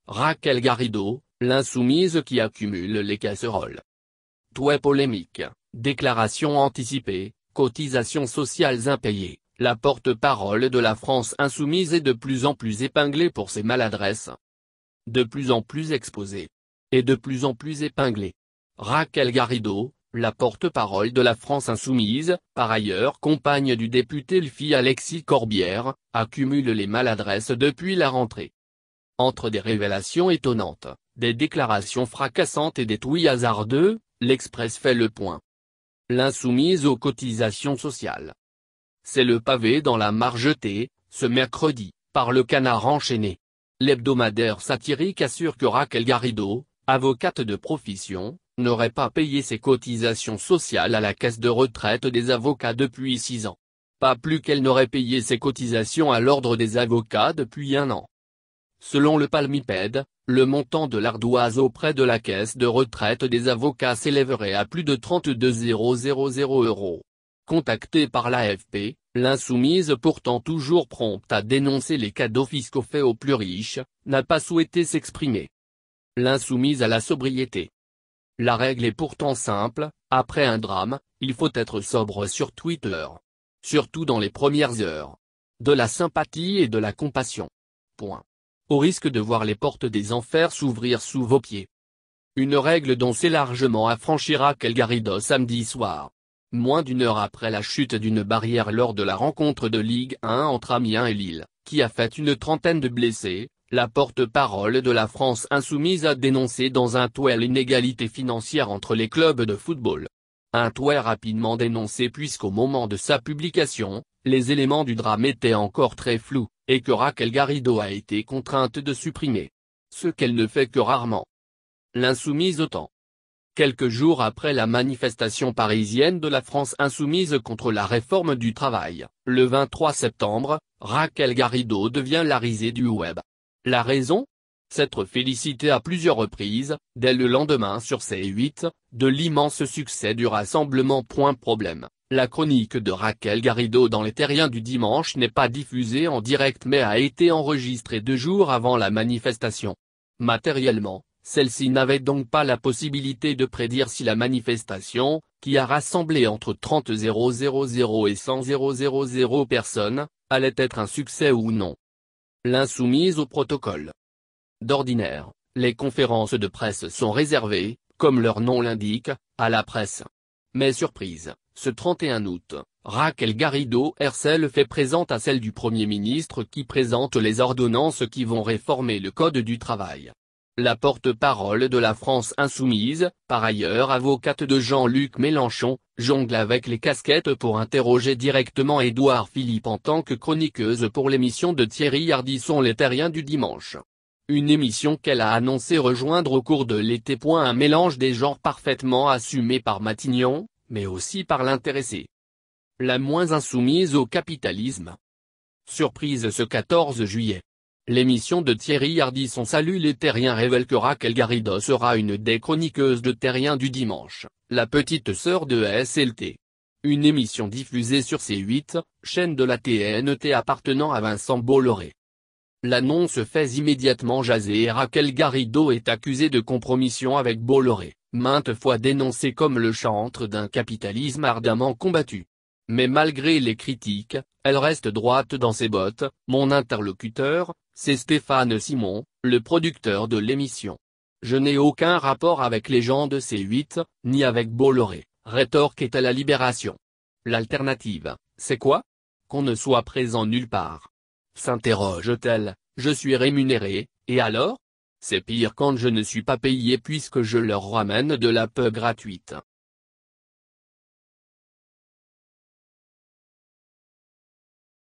Raquel Garrido, l'insoumise qui accumule les casseroles. Tweet polémique, déclaration anticipée, cotisations sociales impayées, la porte-parole de la France insoumise est de plus en plus épinglée pour ses maladresses. De plus en plus exposée. Et de plus en plus épinglée. Raquel Garrido, la porte-parole de la France insoumise, par ailleurs compagne du député LFI Alexis Corbière, accumule les maladresses depuis la rentrée. Entre des révélations étonnantes, des déclarations fracassantes et des tweets hasardeux, l'Express fait le point. L'insoumise aux cotisations sociales. C'est le pavé dans la mare jeté, ce mercredi, par le Canard enchaîné. L'hebdomadaire satirique assure que Raquel Garrido, avocate de profession, n'aurait pas payé ses cotisations sociales à la caisse de retraite des avocats depuis 6 ans. Pas plus qu'elle n'aurait payé ses cotisations à l'ordre des avocats depuis 1 an. Selon le Palmipède, le montant de l'ardoise auprès de la caisse de retraite des avocats s'élèverait à plus de 32 000 €. Contactée par l'AFP, l'insoumise pourtant toujours prompte à dénoncer les cadeaux fiscaux faits aux plus riches, n'a pas souhaité s'exprimer. L'insoumise à la sobriété. La règle est pourtant simple, après un drame, il faut être sobre sur Twitter. Surtout dans les premières heures. De la sympathie et de la compassion. Point. Au risque de voir les portes des enfers s'ouvrir sous vos pieds. Une règle dont s'est largement affranchie Raquel Garrido samedi soir. Moins d'1 heure après la chute d'une barrière lors de la rencontre de Ligue 1 entre Amiens et Lille, qui a fait une trentaine de blessés, la porte-parole de la France insoumise a dénoncé dans un tweet l'inégalité financière entre les clubs de football. Un tweet rapidement dénoncé puisqu'au moment de sa publication, les éléments du drame étaient encore très flous, et que Raquel Garrido a été contrainte de supprimer. Ce qu'elle ne fait que rarement. L'insoumise autant. Quelques jours après la manifestation parisienne de la France insoumise contre la réforme du travail, le 23 septembre, Raquel Garrido devient la risée du web. La raison ? S'être félicitée à plusieurs reprises, dès le lendemain sur C8, de l'immense succès du rassemblement. Problème, la chronique de Raquel Garrido dans les Terriens du dimanche n'est pas diffusée en direct mais a été enregistrée 2 jours avant la manifestation. Matériellement, celle-ci n'avait donc pas la possibilité de prédire si la manifestation, qui a rassemblé entre 30 000 et 100 000 personnes, allait être un succès ou non. L'insoumise au protocole. D'ordinaire, les conférences de presse sont réservées, comme leur nom l'indique, à la presse. Mais surprise, ce 31 août, Raquel Garrido RCL fait présente à celle du Premier ministre qui présente les ordonnances qui vont réformer le Code du travail. La porte-parole de la France insoumise, par ailleurs avocate de Jean-Luc Mélenchon, jongle avec les casquettes pour interroger directement Édouard Philippe en tant que chroniqueuse pour l'émission de Thierry Ardisson Les Terriens du dimanche. Une émission qu'elle a annoncé rejoindre au cours de l'été. Un mélange des genres parfaitement assumé par Matignon, mais aussi par l'intéressé. La moins insoumise au capitalisme. Surprise ce 14 juillet. L'émission de Thierry Ardisson Salut les Terriens révèle que Raquel Garrido sera une des chroniqueuses de Terriens du dimanche, la petite sœur de SLT. Une émission diffusée sur C8, chaîne de la TNT appartenant à Vincent Bolloré. L'annonce fait immédiatement jaser et Raquel Garrido est accusée de compromission avec Bolloré, maintes fois dénoncé comme le chantre d'un capitalisme ardemment combattu. Mais malgré les critiques, elle reste droite dans ses bottes. Mon interlocuteur, c'est Stéphane Simon, le producteur de l'émission. Je n'ai aucun rapport avec les gens de C8, ni avec Bolloré, rétorque à la Libération. L'alternative, c'est quoi ? Qu'on ne soit présent nulle part. S'interroge-t-elle, je suis rémunéré, et alors ? C'est pire quand je ne suis pas payé puisque je leur ramène de la pub gratuite.